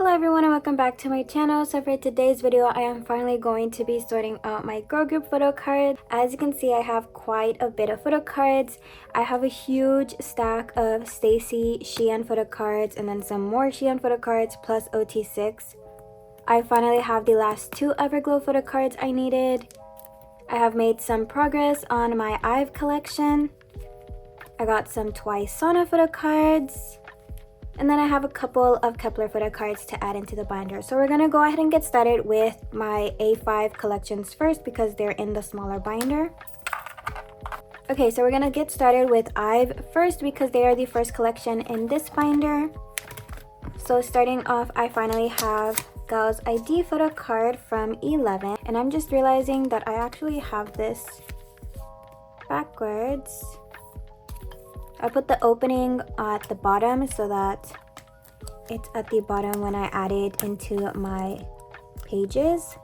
Hello everyone and welcome back to my channel. So for today's video, I am finally going to be sorting out my girl group photo cards. As you can see, I have quite a bit of photo cards. I have a huge stack of Stacey Shein photo cards and then some more Shein photo cards plus OT6. I finally have the last two Everglow photo cards I needed. I have made some progress on my IVE collection. I got some Twice Sauna photo cards. And then I have a couple of kep1er photo cards to add into the binder. So we're going to go ahead and get started with my A5 collections first because they're in the smaller binder. Okay, so we're going to get started with IVE first because they are the first collection in this binder. So starting off, I finally have Gal's ID photo card from 11. And I'm just realizing that I actually have this backwards. I put the opening at the bottom so that it's at the bottom when I add it into my pages.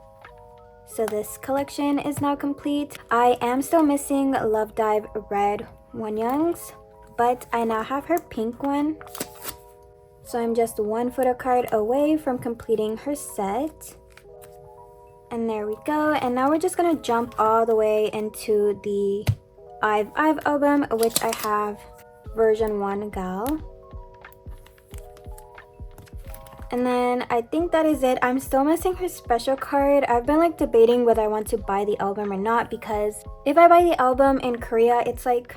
So this collection is now complete. I am still missing Love Dive Red Wonyoungs, but I now have her pink one. So I'm just one photo card away from completing her set. And there we go. And now we're just gonna jump all the way into the IVE album, which I have version 1 Gal. And then I think that is it. I'm still missing her special card. I've been like debating whether I want to buy the album or not, because if I buy the album in Korea, it's like,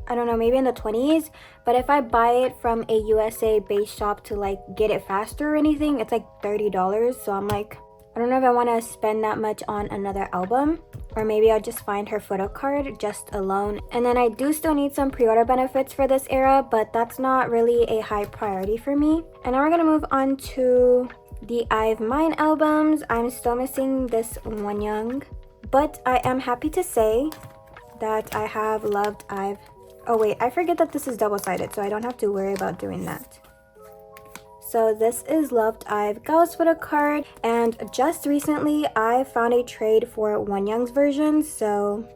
I don't know, maybe in the 20s. But if I buy it from a USA based shop to like get it faster or anything, it's like $30. So I'm like, I don't know if I want to spend that much on another album, or maybe I'll just find her photo card just alone. And then I do still need some pre-order benefits for this era, but that's not really a high priority for me. And now we're gonna move on to the IVE Mine albums. I'm still missing this Wonyoung, but I am happy to say that I have loved IVE. Oh wait, I forget that this is double-sided, so I don't have to worry about doing that. So this is Loved IVE Gal's photo card, and just recently I found a trade for Wonyoung's version, so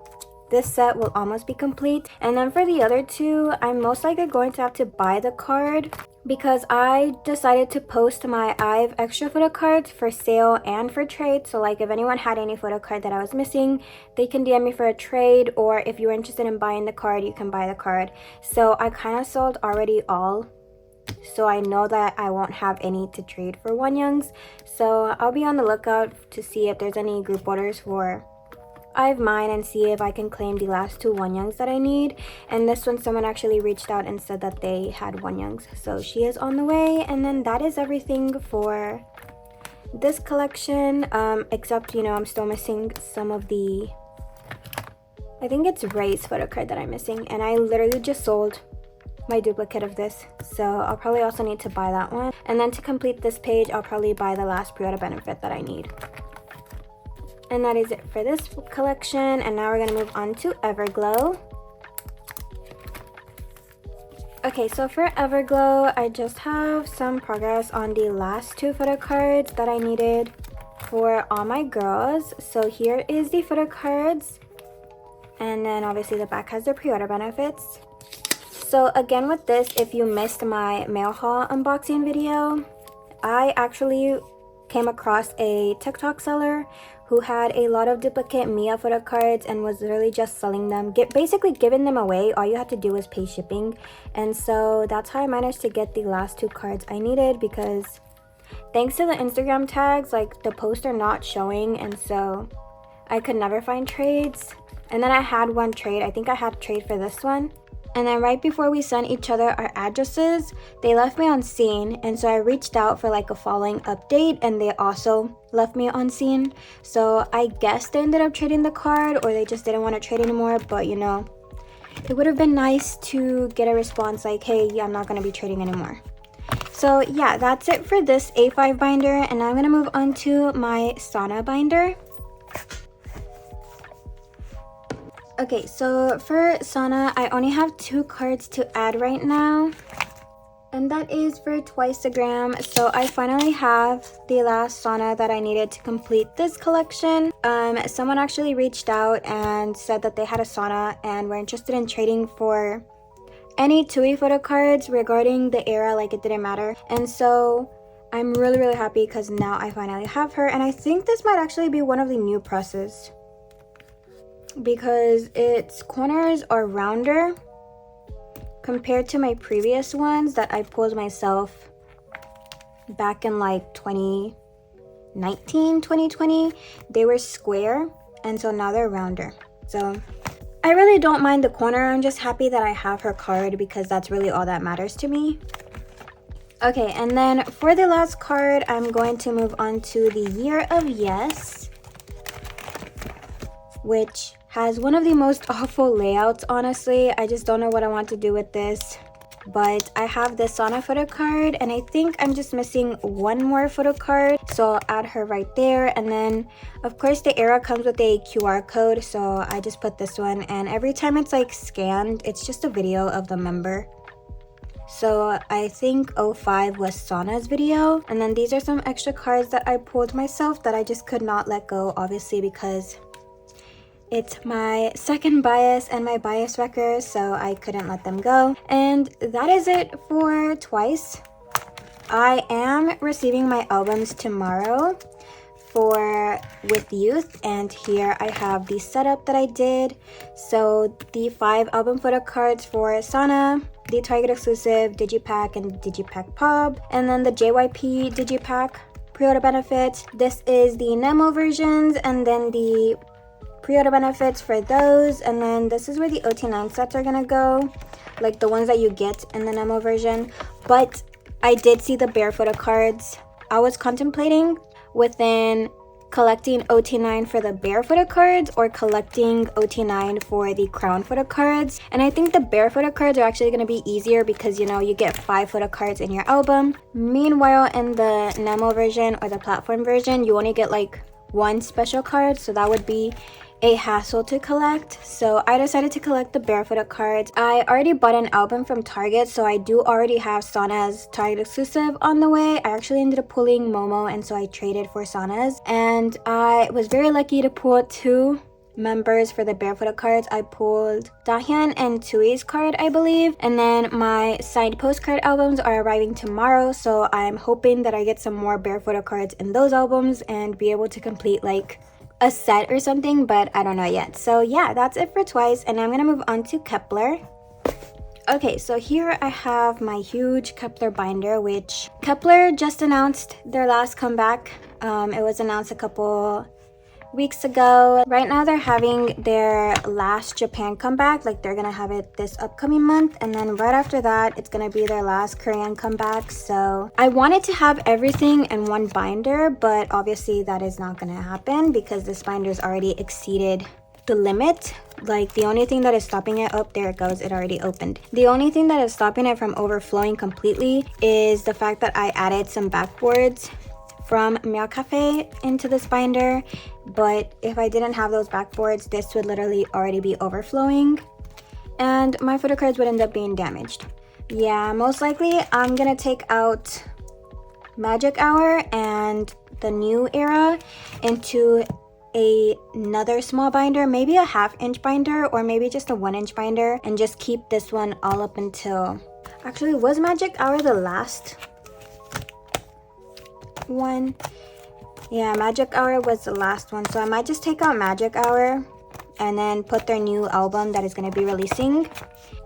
this set will almost be complete. And then for the other two, I'm most likely going to have to buy the card because I decided to post my IVE extra photo cards for sale and for trade. So like if anyone had any photo card that I was missing, they can DM me for a trade, or if you're interested in buying the card, you can buy the card. So I kind of sold already all, so I know that I won't have any to trade for Wonyoungs. So I'll be on the lookout to see if there's any group orders for IVE Mine and see if I can claim the last two Wonyoungs that I need. And this one, someone actually reached out and said that they had Wonyoungs, so she is on the way. And then that is everything for this collection, except, you know, I'm still missing some of the, I think it's Ray's photo card that I'm missing, and I literally just sold my duplicate of this, so I'll probably also need to buy that one. And then to complete this page, I'll probably buy the last pre-order benefit that I need. And that is it for this collection. And now we're gonna move on to Everglow. Okay, so for Everglow, I just have some progress on the last two photo cards that I needed for all my girls. So here is the photo cards, and then obviously the back has the pre-order benefits. So again with this, if you missed my mail haul unboxing video, I actually came across a TikTok seller who had a lot of duplicate Mia photo cards and was literally just selling them, basically giving them away. All you had to do was pay shipping. And so that's how I managed to get the last two cards I needed, because thanks to the Instagram tags, like the posts are not showing, and so I could never find trades. And then I had one trade. I think I had trade for this one. And then right before we sent each other our addresses, they left me on scene. And so I reached out for like a following update, and they also left me on scene. So I guess they ended up trading the card, or they just didn't want to trade anymore. But you know, it would have been nice to get a response like, hey, yeah, I'm not going to be trading anymore. So yeah, that's it for this A5 binder. And now I'm going to move on to my Sauna binder. Okay, so for Sauna, I only have two cards to add right now, and that is for Twice a Gram. So I finally have the last Sauna that I needed to complete this collection. Someone actually reached out and said that they had a Sauna and were interested in trading for any TUI photo cards regarding the era, like it didn't matter. And so I'm really happy because now I finally have her, and I think this might actually be one of the new presses because its corners are rounder compared to my previous ones that I pulled myself back in like 2019, 2020. They were square, and so now they're rounder. So I really don't mind the corner. I'm just happy that I have her card because that's really all that matters to me. Okay, and then for the last card, I'm going to move on to the Year of Yes, which has one of the most awful layouts, honestly. I just don't know what I want to do with this. But I have this Sana photo card, and I think I'm just missing one more photo card, so I'll add her right there. And then of course the era comes with a QR code, so I just put this one, and every time it's like scanned, it's just a video of the member. So I think 05 was Sana's video. And then these are some extra cards that I pulled myself that I just could not let go, obviously, because it's my second bias and my bias wrecker, so I couldn't let them go. And that is it for Twice. I am receiving my albums tomorrow for With Youth, and here I have the setup that I did. So the 5 album photo cards for Sana, the Target exclusive Digipack and Digipack Pop, and then the JYP Digipack pre-order benefits. This is the Nemo versions, and then the pre-order benefits for those, and then this is where the OT9 sets are gonna go, like the ones that you get in the Nemo version. But I did see the bare photo cards. I was contemplating within collecting OT9 for the bare photo cards or collecting OT9 for the crown photo cards, and I think the bare photo cards are actually going to be easier because, you know, you get 5 photo cards in your album. Meanwhile, in the Nemo version or the platform version, you only get like 1 special card, so that would be a hassle to collect. So I decided to collect the bare photo cards. I already bought an album from Target, so I do already have Sana's Target exclusive on the way. I actually ended up pulling Momo, and so I traded for Sana's, and I was very lucky to pull 2 members for the bare photo cards. I pulled Dahyun and Tui's card, I believe, and then my signed postcard albums are arriving tomorrow, so I'm hoping that I get some more bare photo cards in those albums and be able to complete like a set or something, but I don't know yet. So yeah, that's it for Twice, and I'm gonna move on to kep1er. Okay, so here I have my huge kep1er binder, which kep1er just announced their last comeback. It was announced a couple weeks ago. Right now they're having their last Japan comeback, like they're gonna have it this upcoming month, and then right after that it's gonna be their last Korean comeback. So I wanted to have everything in one binder, but obviously that is not gonna happen because this binder's already exceeded the limit. Like the only thing that is stopping it, oh, there it goes, it already opened. The only thing that is stopping it from overflowing completely is the fact that I added some backboards from Meow Cafe into this binder, but if I didn't have those backboards, this would literally already be overflowing and my photo cards would end up being damaged. Yeah, most likely I'm gonna take out Magic Hour and the new era into another small binder, maybe a 1/2 inch binder or maybe just a 1 inch binder, and just keep this one all up until, actually, was Magic Hour the last one? Yeah, Magic Hour was the last one, so I might just take out Magic Hour and then put their new album that is going to be releasing.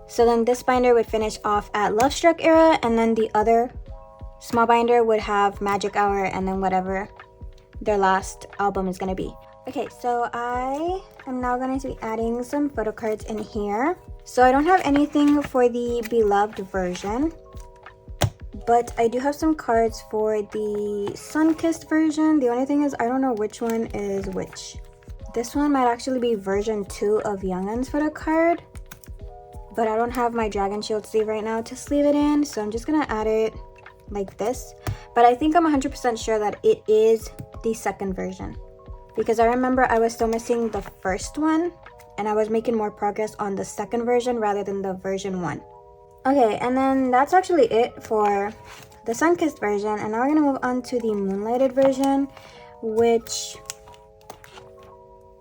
So then this binder would finish off at Love Struck era, and then the other small binder would have Magic Hour and then whatever their last album is going to be. Okay, so I am now going to be adding some photo cards in here. So I don't have anything for the Beloved version, but I do have some cards for the Sun-Kissed version. The only thing is I don't know which one is which. This one might actually be version 2 of Youngun's photo card, but I don't have my Dragon Shield sleeve right now to sleeve it in, so I'm just gonna add it like this. But I think I'm 100% sure that it is the second version, because I remember I was still missing the first one and I was making more progress on the second version rather than the version 1. Okay, and then that's actually it for the Sun-Kissed version, and now we're gonna move on to the Moonlighted version, which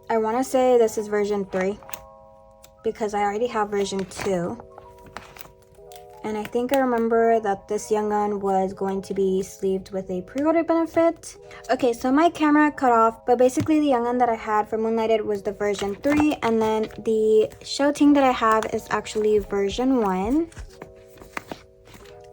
I want to say this is version 3 because I already have version 2, And I think I remember that this young was going to be sleeved with a pre-order benefit. Okay, so my camera cut off, but basically the young that I had for Moonlighted was the version 3, and then the Show Ting that I have is actually version 1.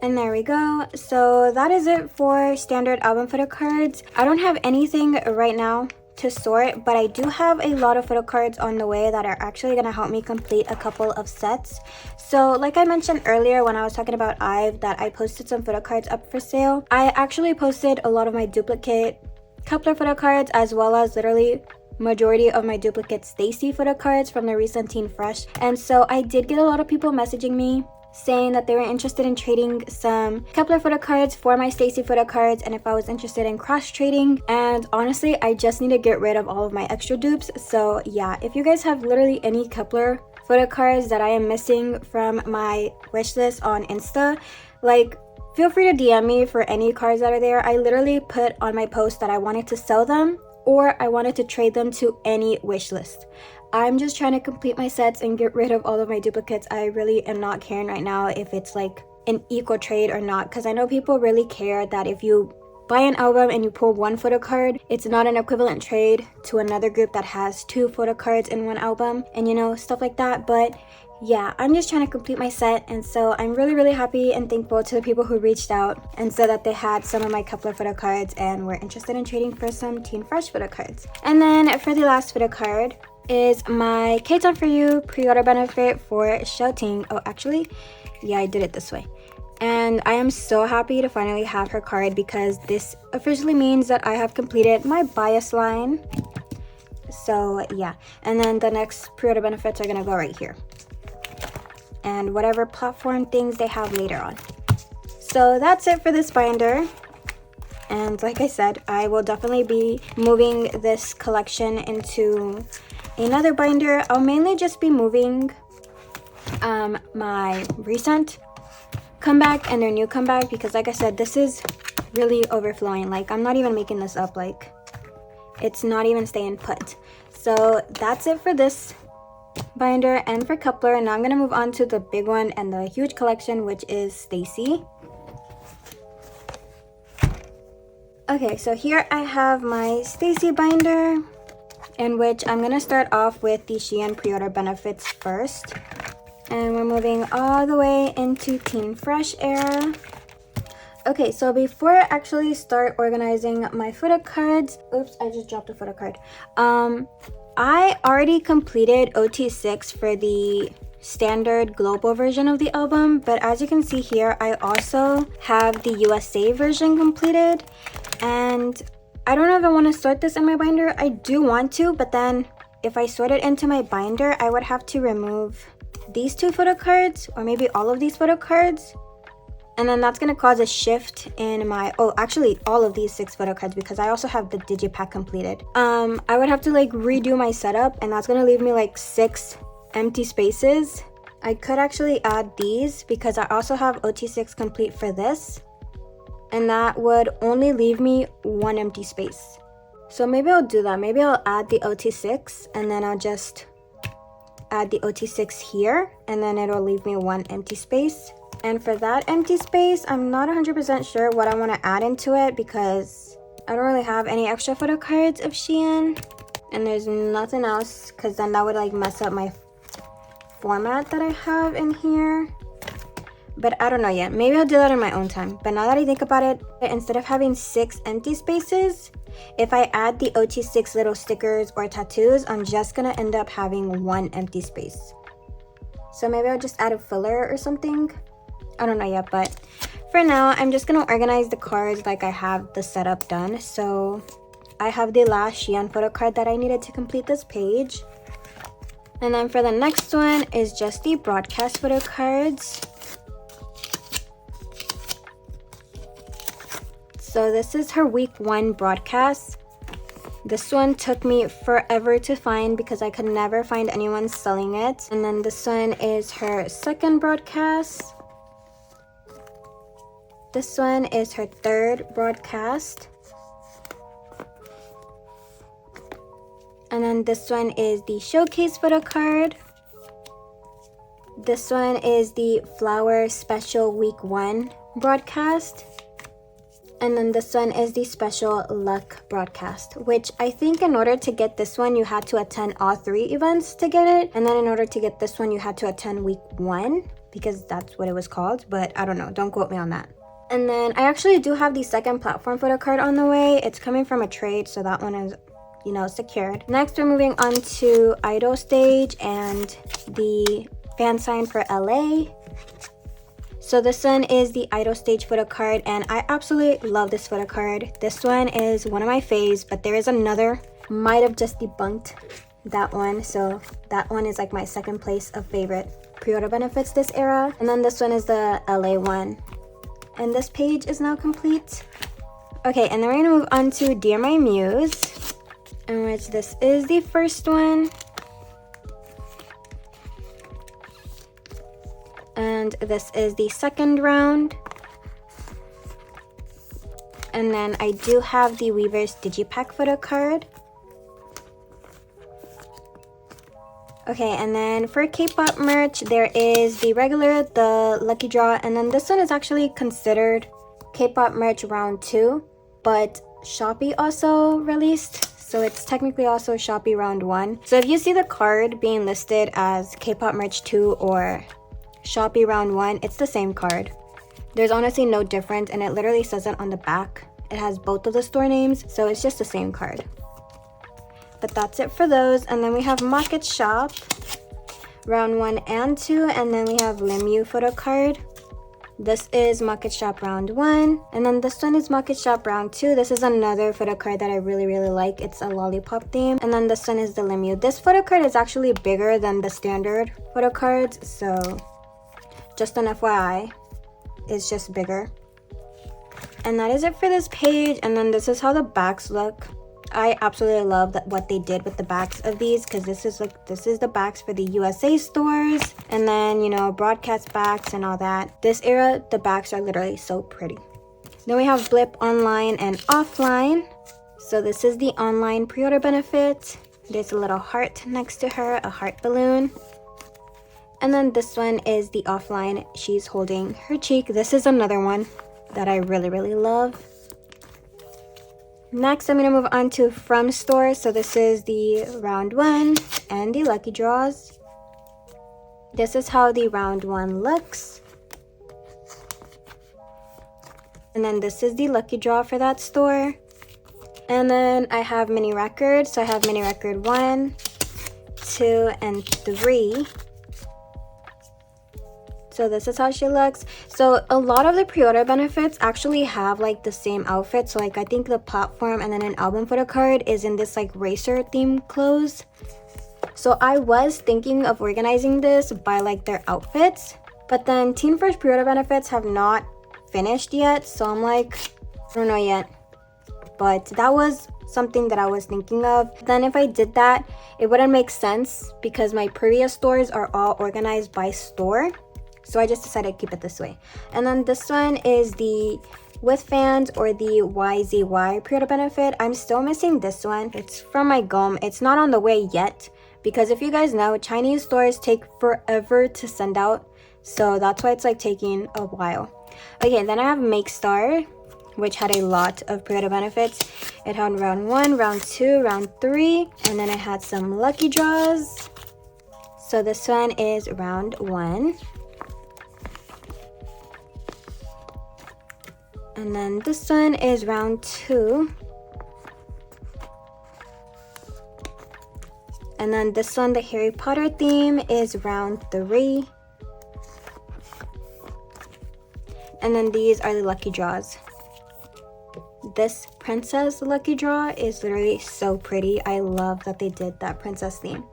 And there we go. So that is it for standard album photo cards. I don't have anything right now to sort, but I do have a lot of photo cards on the way that are actually going to help me complete a couple of sets. So like I mentioned earlier when I was talking about IVE, that I posted some photo cards up for sale. I actually posted a lot of my duplicate Kep1er photo cards, as well as literally majority of my duplicate stayc photo cards from the recent Teen Fresh. And so I did get a lot of people messaging me saying that they were interested in trading some Kep1er photo cards for my stayc photo cards, and if I was interested in cross trading. And honestly, I just need to get rid of all of my extra dupes. So yeah, if you guys have literally any Kep1er photo cards that I am missing from my wish list on Insta, like, feel free to DM me for any cards that are there. I literally put on my post that I wanted to sell them or I wanted to trade them to any wish list. I'm just trying to complete my sets and get rid of all of my duplicates. I really am not caring right now if it's like an equal trade or not, because I know people really care that if you buy an album and you pull one photo card, it's not an equivalent trade to another group that has 2 photo cards in one album, and you know, stuff like that. But yeah, I'm just trying to complete my set, and so I'm really happy and thankful to the people who reached out and said that they had some of my Kep1er photo cards and were interested in trading for some Teen Fresh photo cards. And then for the last photo card is my kep1er pre-order benefit for Show Ting. Oh, actually, yeah, I did it this way. And I am so happy to finally have her card, because this officially means that I have completed my bias line. So yeah, and then the next pre-order benefits are gonna go right here, and whatever platform things they have later on. So that's it for this binder. And like I said, I will definitely be moving this collection into another binder. I'll mainly just be moving my recent comeback and their new comeback, because like I said, this is really overflowing. Like, I'm not even making this up, like it's not even staying put. So that's it for this binder and for Kep1er. Now I'm gonna move on to the big one and the huge collection, which is stayc. Okay, so here I have my stayc binder, in which I'm gonna start off with the Shein pre-order benefits first. And we're moving all the way into Teen Fresh era. Okay, so before I actually start organizing my photo cards, oops, I just dropped a photo card. I already completed OT6 for the standard global version of the album, but as you can see here, I also have the USA version completed. And I don't know if I want to sort this in my binder. I do want to, but then if I sort it into my binder, I would have to remove these 2 photo cards, or maybe all of these photo cards, and then that's going to cause a shift in my, oh, actually all of these 6 photo cards, because I also have the digipack completed. I would have to like redo my setup, and that's going to leave me like 6 empty spaces. I could actually add these, because I also have OT6 complete for this, and that would only leave me 1 empty space. So maybe I'll do that. Maybe I'll add the OT6, and then I'll just add the OT6 here, and then it'll leave me 1 empty space. And for that empty space, I'm not 100% sure what I want to add into it, because I don't really have any extra photo cards of Shein, and there's nothing else, because then that would like mess up my format that I have in here. But I don't know yet. Maybe I'll do that in my own time. But now that I think about it, instead of having 6 empty spaces, if I add the OT6 little stickers or tattoos, I'm just gonna end up having 1 empty space. So maybe I'll just add a filler or something. I don't know yet, but for now, I'm just gonna organize the cards like I have the setup done. So I have the last Shein photo card that I needed to complete this page. And then for the next one is just the broadcast photo cards. So this is her week 1 broadcast. This one took me forever to find, because I could never find anyone selling it. And then this one is her second broadcast. This one is her third broadcast. And then this one is the showcase photo card. This one is the Flower Special Week 1 broadcast. And then this one is the Special Luck broadcast, which I think in order to get this one, you had to attend all 3 events to get it. And then in order to get this one, you had to attend week 1 because that's what it was called. But I don't know. Don't quote me on that. And then I actually do have the second platform photo card on the way. It's coming from a trade, so that one is, you know, secured. Next, we're moving on to Idol Stage and the fan sign for LA. So this one is the Idol Stage photo card, and I absolutely love this photo card. This one is one of my faves, but there is another. Might have just debunked that one, so that one is like my second place of favorite pre-order benefits this era. And then this one is the LA one. And this page is now complete. Okay, and then we're gonna move on to Dear My Muse, in which this is the first one. And this is the second round. And then I do have the Weaver's Digipack photo card. Okay, and then for K-pop merch, there is the regular, the lucky draw, and then this one is actually considered K-pop merch round 2, but Shopee also released, so it's technically also Shopee round 1. So if you see the card being listed as K-pop merch 2 or Shopee round 1, it's the same card. There's honestly no difference, and it literally says it on the back. It has both of the store names, so it's just the same card. But that's it for those. And then we have Market Shop round 1 and 2, and then we have Limu photo card. This is Market Shop round 1, and then this one is Market Shop round 2. This is another photo card that I really like. It's a lollipop theme. And then this one is the Limu. This photo card is actually bigger than the standard photo cards, so just an FYI, it's just bigger. And that is it for this page. And then this is how the backs look. I absolutely love what they did with the backs of these, because this is the backs for the USA stores, and then, you know, broadcast backs and all that. This era, the backs are literally so pretty. Then we have Blip online and offline. So this is the online pre-order benefit. There's a little heart next to her, a heart balloon. And then this one is the offline. She's holding her cheek. This is another one that I really love. Next, I'm going to move on to From Store. So this is the round 1 and the lucky draws. This is how the round 1 looks. And then this is the lucky draw for that store. And then I have mini records. So I have mini record 1, 2, and 3. So this is how she looks. So a lot of the pre-order benefits actually have like the same outfit. So like I think the platform and then an album photo card is in this like racer theme clothes. So I was thinking of organizing this by like their outfits, but then Teen First pre-order benefits have not finished yet. So I'm like, I don't know yet. But that was something that I was thinking of. Then if I did that, it wouldn't make sense because my previous stores are all organized by store. So I just decided to keep it this way. And then this one is the With Fans or the YZY pre-order benefit. I'm still missing this one. It's from my gum. It's not on the way yet because if you guys know, Chinese stores take forever to send out. So that's why it's like taking a while. Okay, then I have Make Star, which had a lot of pre-order benefits. It had round 1, round 2, round 3, and then it had some lucky draws. So this one is round 1. And then this one is round 2. And then this one, the Harry Potter theme, is round 3. And then these are the lucky draws. This princess lucky draw is literally so pretty. I love that they did that princess theme.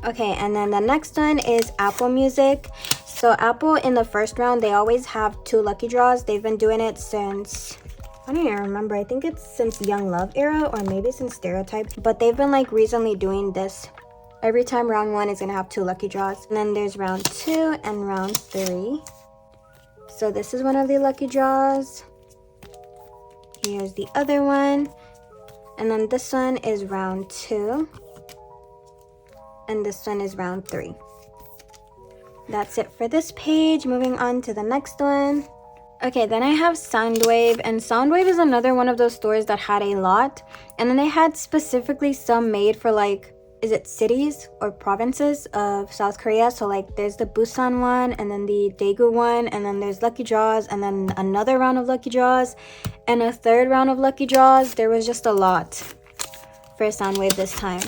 Okay, and then the next one is Apple Music. So Apple in the first round, they always have 2 lucky draws. They've been doing it since, I don't even remember. I think it's since Young Love era or maybe since Stereotype. But they've been like recently doing this. Every time round 1 is going to have 2 lucky draws. And then there's round 2 and round 3. So this is one of the lucky draws. Here's the other one. And then this one is round 2. And this one is round 3. that's it for this page. Moving on to the next one. Okay, then I have Soundwave, and Soundwave is another one of those stores that had a lot, and then they had specifically some made for like, is it cities or provinces of South Korea? So like there's the Busan one, and then the Daegu one, and then there's Lucky Draws, and then another round of Lucky Draws, and a third round of Lucky Draws. There was just a lot for Soundwave this time.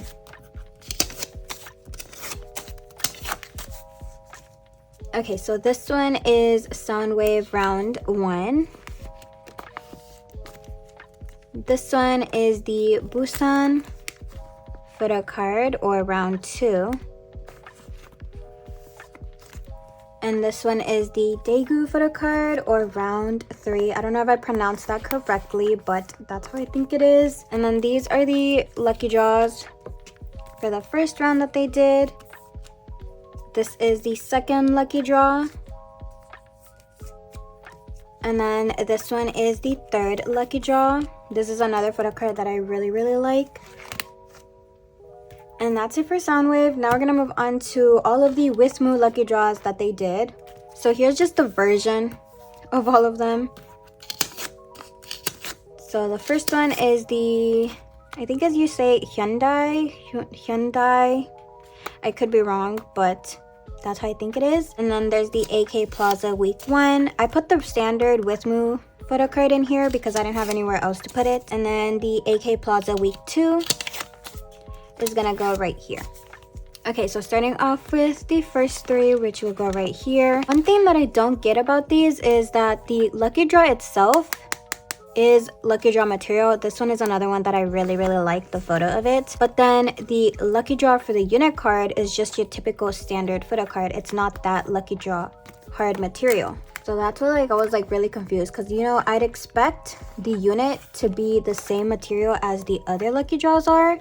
Okay, so this one is Soundwave round 1. This one is the Busan photo card, or round 2. And this one is the Daegu photo card, or round 3. I don't know if I pronounced that correctly, but that's how I think it is. And then these are the lucky draws for the first round that they did. This is the second lucky draw. And then this one is the third lucky draw. This is another photo card that I really like. And that's it for Soundwave. Now we're gonna move on to all of the Wismu lucky draws that they did. So here's just the version of all of them. So the first one is the, I think as you say, Hyundai. I could be wrong, but that's how I think it is. And then there's the AK Plaza week 1. I put the standard Wismu photo card in here because I didn't have anywhere else to put it. And then the AK Plaza week 2 is gonna go right here. Okay, so starting off with the first 3, which will go right here. One thing that I don't get about these is that the lucky draw itself is lucky draw material. This one is another one that I really like the photo of it. But then the lucky draw for the unit card is just your typical standard photo card. It's not that lucky draw hard material. So that's what I was really confused, because I'd expect the unit to be the same material as the other lucky draws are,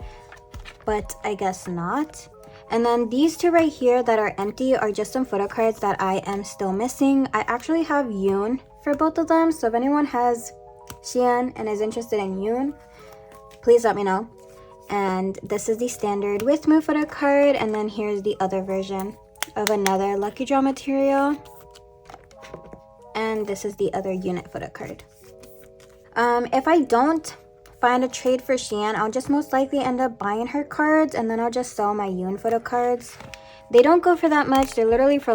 but I guess not. And then these 2 right here that are empty are just some photo cards that I am still missing. I actually have Yoon for both of them, so if anyone has Xian and is interested in Yoon, please let me know. And this is the standard Wismu photo card, and then here's the other version of another lucky draw material, and this is the other unit photo card. If I don't find a trade for Xian, I'll just most likely end up buying her cards, and then I'll just sell my Yoon photo cards. They don't go for that much. They're literally for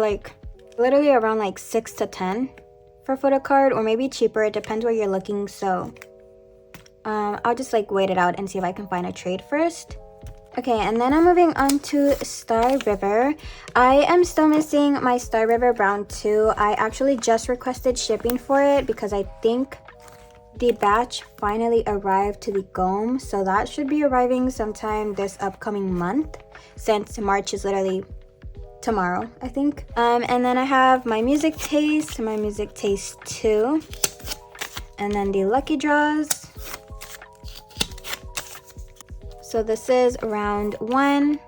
literally around 6 to 10 for photo card, or maybe cheaper. It depends where you're looking. So I'll just wait it out and see if I can find a trade first. Okay, and then I'm moving on to Star River. I am still missing my Star River round 2. I actually just requested shipping for it because I think the batch finally arrived to the GOM, so that should be arriving sometime this upcoming month, since March is literally tomorrow, I think. And then I have my Music Taste 2, and then the lucky draws. So this is round 1,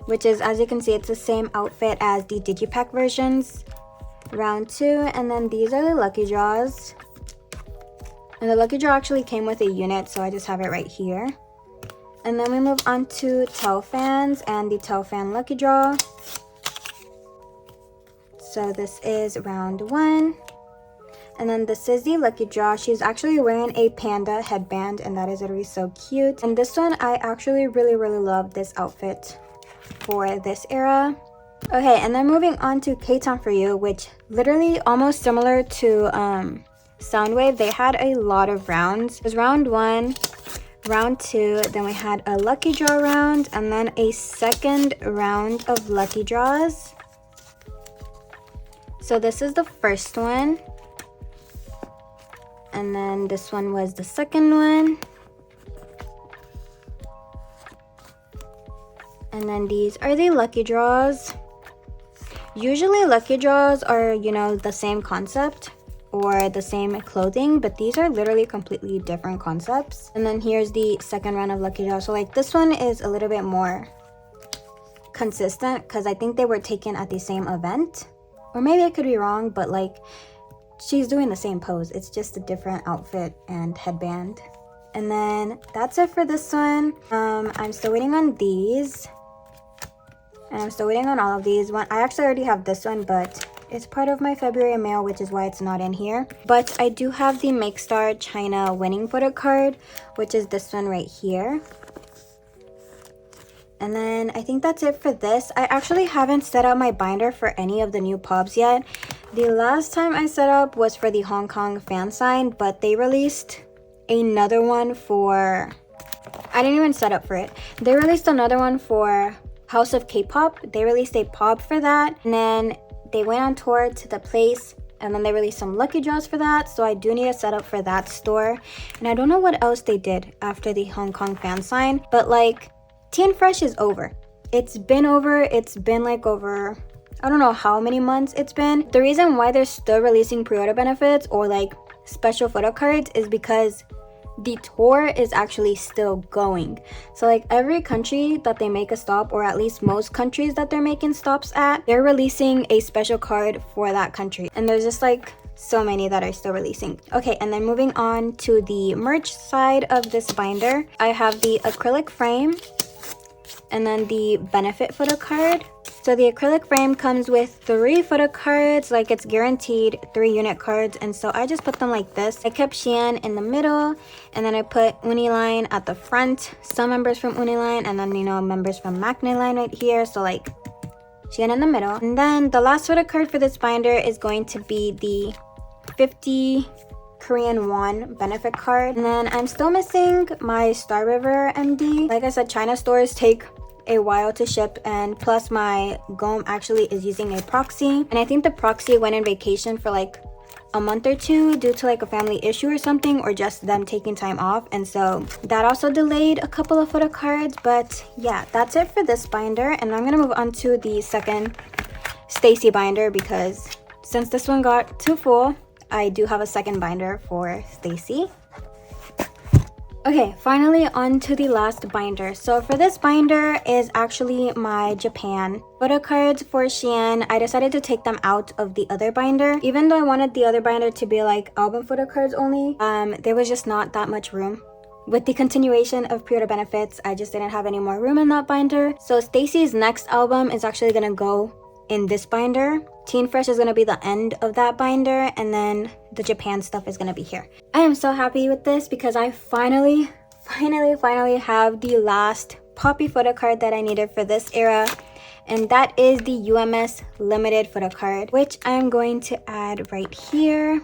which is, as you can see, it's the same outfit as the Digipack versions. Round 2, and then these are the lucky draws. And the lucky draw actually came with a unit, so I just have it right here. And then we move on to Telfans and the Telfan lucky draw. So this is round 1. And then this is the lucky draw. She's actually wearing a panda headband, and that is literally so cute. And this one, I actually really love this outfit for this era. Okay, and then moving on to kep1er, which literally almost similar to Soundwave. They had a lot of rounds. It was round 1, round 2, then we had a lucky draw round, and then a second round of lucky draws. So this is the first one, and then this one was the second one, and then these are the lucky draws. Usually lucky draws are the same concept or the same clothing, but these are literally completely different concepts. And then here's the second round of lucky draw. So this one is a little bit more consistent because I think they were taken at the same event, or maybe I could be wrong, but she's doing the same pose. It's just a different outfit and headband. And then that's it for this one. I'm still waiting on these. And I'm still waiting on all of these. I actually already have this one, but it's part of my February mail, which is why it's not in here. But I do have the Make Star China winning photo card, which is this one right here. And then I think that's it for this. I actually haven't set up my binder for any of the new pubs yet. The last time I set up was for the Hong Kong fan sign, but they released another one for... I didn't even set up for it. They released another one for House of K-pop. They released a pub for that. And then they went on tour to the place. And then they released some lucky draws for that. So I do need to set up for that store. And I don't know what else they did after the Hong Kong fan sign. But like... Teen Fresh is over. It's been over. It's been like over, I don't know how many months it's been. The reason why they're still releasing pre-order benefits or like special photo cards is because the tour is actually still going. So like every country that they make a stop, or at least most countries that they're making stops at, they're releasing a special card for that country. And there's just like so many that are still releasing. Okay, and then moving on to the merch side of this binder, I have the acrylic frame and then the benefit photo card. So the acrylic frame comes with 3 photo cards, like it's guaranteed 3 unit cards, and so I just put them like this. I kept Xian in the middle, and then I put Uniline at the front, some members from Uniline, and then, you know, members from Maknae Line right here, so like Xian in the middle. And then the last photo card for this binder is going to be the 50 Korean won benefit card. And then I'm still missing my Star River MD. Like I said, China stores take a while to ship, and plus my GOM actually is using a proxy, and I think the proxy went in vacation for like a month or 2 due to like a family issue or something, or just them taking time off, and so that also delayed a couple of photo cards. But yeah, that's it for this binder, and I'm gonna move on to the second stayc binder, because since this one got too full, I do have a second binder for stayc. Okay, finally on to the last binder. So for this binder is actually my Japan photo cards for Xian. I decided to take them out of the other binder. Even though I wanted the other binder to be like album photo cards only, there was just not that much room. With the continuation of pre-order benefits, I just didn't have any more room in that binder. So stayc's next album is actually gonna go in this binder. Teen Fresh is gonna be the end of that binder, and then the Japan stuff is gonna be here. I am so happy with this because I finally have the last Poppy photo card that I needed for this era, and that is the UMS limited photo card, which I'm going to add right here.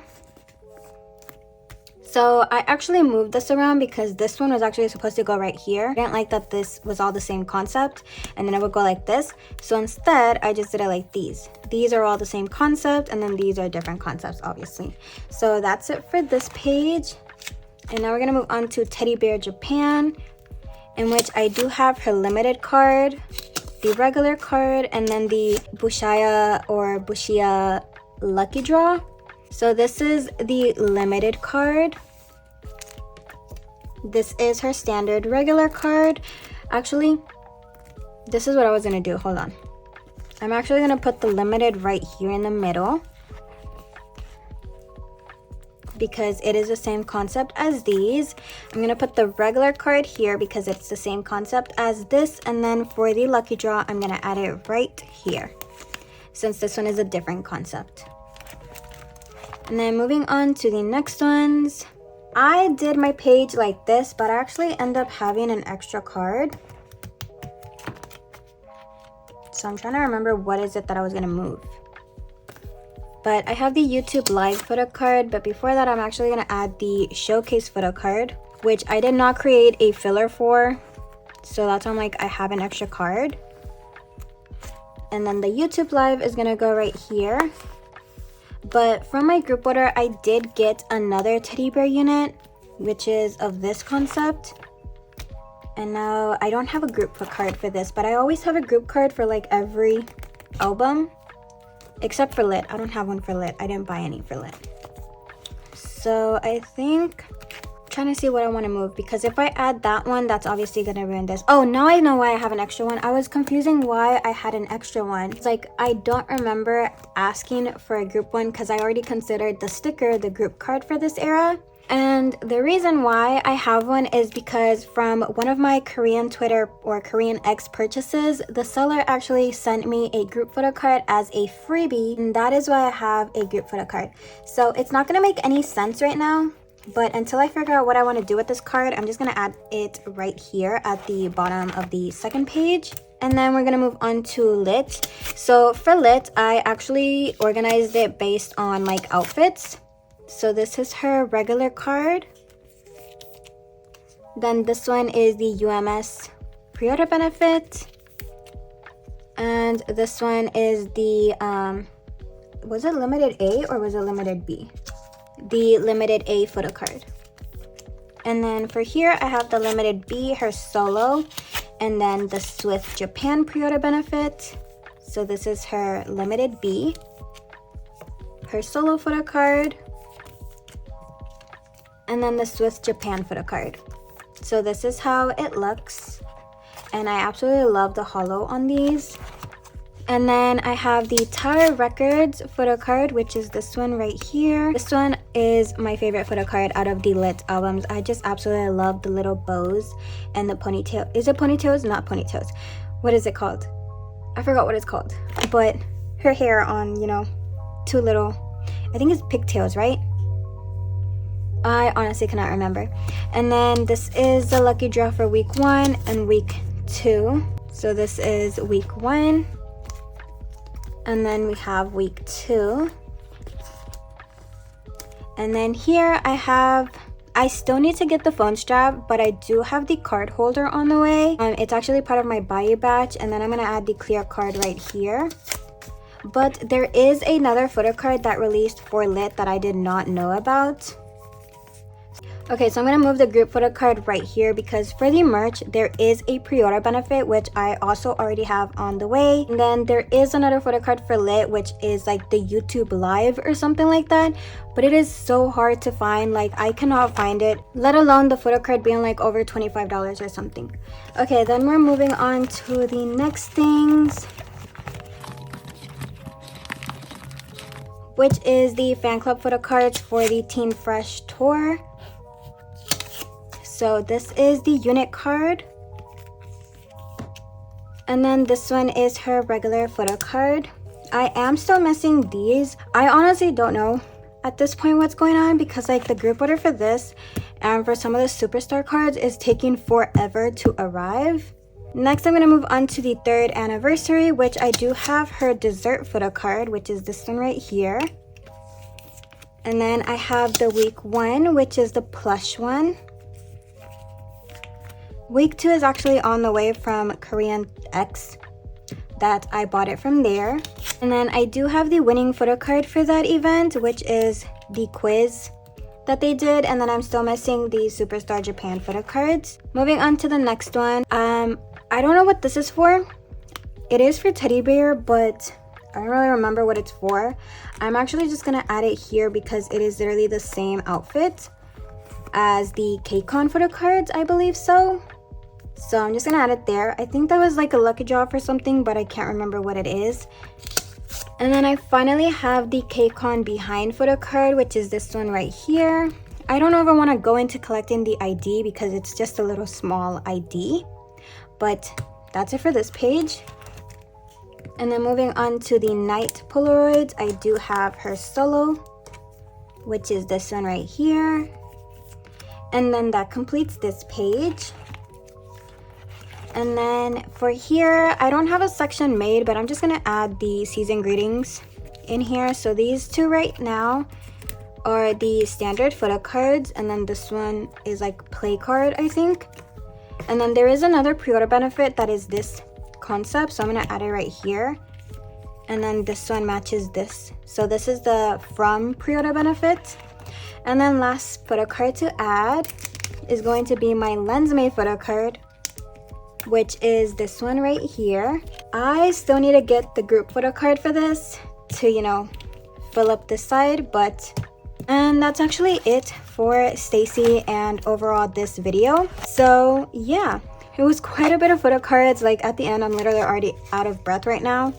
So I actually moved this around because this one was actually supposed to go right here. I didn't like that this was all the same concept and then it would go like this. So instead, I just did it like these. These are all the same concept, and then these are different concepts, obviously. So that's it for this page. And now we're gonna move on to Teddy Bear Japan, in which I do have her limited card, the regular card, and then the Bushaya or Bushia lucky draw. So this is the limited card. This is her standard regular card. Actually, this is what I was gonna do. Hold on. I'm actually gonna put the limited right here in the middle, because it is the same concept as these. I'm gonna put the regular card here because it's the same concept as this, and then for the lucky draw, I'm gonna add it right here, since this one is a different concept. And then moving on to the next ones, I did my page like this, but I actually end up having an extra card. So I'm trying to remember what is it that I was gonna move. But I have the YouTube live photo card, but before that, I'm actually gonna add the showcase photo card, which I did not create a filler for. So that's why I'm like, I have an extra card. And then the YouTube live is gonna go right here. But from my group order, I did get another teddy bear unit, which is of this concept. And now I don't have a group card for this, but I always have a group card for like every album, except for Lit. I don't have one for Lit. I didn't buy any for Lit. So I think I'm trying to see what I want to move, because if I add that one, that's obviously gonna ruin this. Oh, now I know why I have an extra one. I was confusing why I had an extra one. It's like I don't remember asking for a group one because I already considered the sticker the group card for this era. And the reason why I have one is because from one of my Korean Twitter or Korean X purchases, the seller actually sent me a group photo card as a freebie, and that is why I have a group photo card. So it's not gonna make any sense right now, but until I figure out what I want to do with this card, I'm just gonna add it right here at the bottom of the second page. And then we're gonna move on to lit. So for lit, I actually organized it based on like outfits. So this is her regular card. Then this one is the UMS pre-order benefit. And this one is the, was it limited A or was it limited B? The limited A photo card. And then for here, I have the limited B, her solo, and then the Swiss Japan pre-order benefit. So this is her limited B, her solo photo card, and then the Swiss Japan photo card. So this is how it looks, and I absolutely love the holo on these. And then I have the Tower Records photo card, which is this one right here. This one is my favorite photo card out of the lit albums. I just absolutely love the little bows and the ponytail. Is it ponytails? Not ponytails. What is it called? I forgot what it's called. But her hair on, you know, two little, I think it's pigtails, right? I honestly cannot remember. And then this is the lucky draw for week 1 and week 2. So this is week 1. And then we have week 2. And then here I still need to get the phone strap, but I do have the card holder on the way. It's actually part of my Bayou batch, and then I'm gonna add the clear card right here. But there is another photo card that released for lit that I did not know about. Okay, so I'm gonna move the group photo card right here because for the merch, there is a pre-order benefit, which I also already have on the way. And then there is another photo card for lit, which is like the YouTube live or something like that. But it is so hard to find, like I cannot find it, let alone the photo card being like over $25 or something. Okay, then we're moving on to the next things, which is the fan club photo cards for the Teen Fresh tour. So this is the unit card. And then this one is her regular photo card. I am still missing these. I honestly don't know at this point what's going on because like the group order for this and for some of the superstar cards is taking forever to arrive. Next, I'm going to move on to the 3rd anniversary, which I do have her dessert photo card, which is this one right here. And then I have the week 1, which is the plush one. Week 2 is actually on the way from Korean X that I bought it from there. And then I do have the winning photo card for that event, which is the quiz that they did. And then I'm still missing the Superstar Japan photo cards. Moving on to the next one. I don't know what this is for. It is for teddy bear, but I don't really remember what it's for. I'm actually just gonna add it here because it is literally the same outfit as the kep1er photo cards, I believe so. So I'm just gonna add it there. I think that was like a lucky draw for something, but I can't remember what it is. And then I finally have the kep1er behind photo card, which is this one right here. I don't know if I want to go into collecting the ID because it's just a little small ID, but that's it for this page. And then moving on to the night Polaroids, I do have her solo, which is this one right here. And then that completes this page. And then for here, I don't have a section made, but I'm just gonna add the season greetings in here. So these two right now are the standard photo cards, and then this one is like play card, I think. And then there is another pre-order benefit that is this concept, so I'm gonna add it right here. And then this one matches this. So this is the from pre-order benefit. And then last photo card to add is going to be my Lensmade photo card, which is this one right here. I still need to get the group photo card for this to, you know, fill up this side, and that's actually it for Stacy and overall this video. So yeah, it was quite a bit of photo cards. Like at the end, I'm literally already out of breath right now.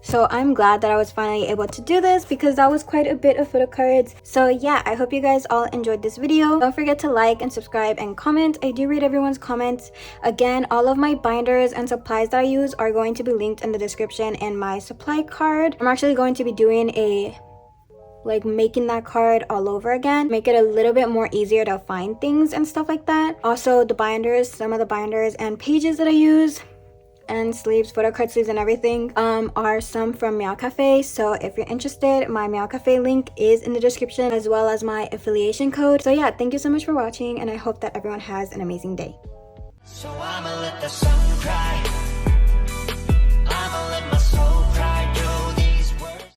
So I'm glad that I was finally able to do this because that was quite a bit of photo cards. So yeah, I hope you guys all enjoyed this video. Don't forget to like and subscribe and comment. I do read everyone's comments. Again, all of my binders and supplies that I use are going to be linked in the description and my supply card. I'm actually going to be doing making that card all over again, make it a little bit more easier to find things and stuff like that. Also the binders, some of the binders and pages that I use and sleeves, photo card sleeves and everything are some from Meow Cafe. So if you're interested, my Meow Cafe link is in the description as well as my affiliation code. So yeah, thank you so much for watching and I hope that everyone has an amazing day. So I'ma let the sun cry.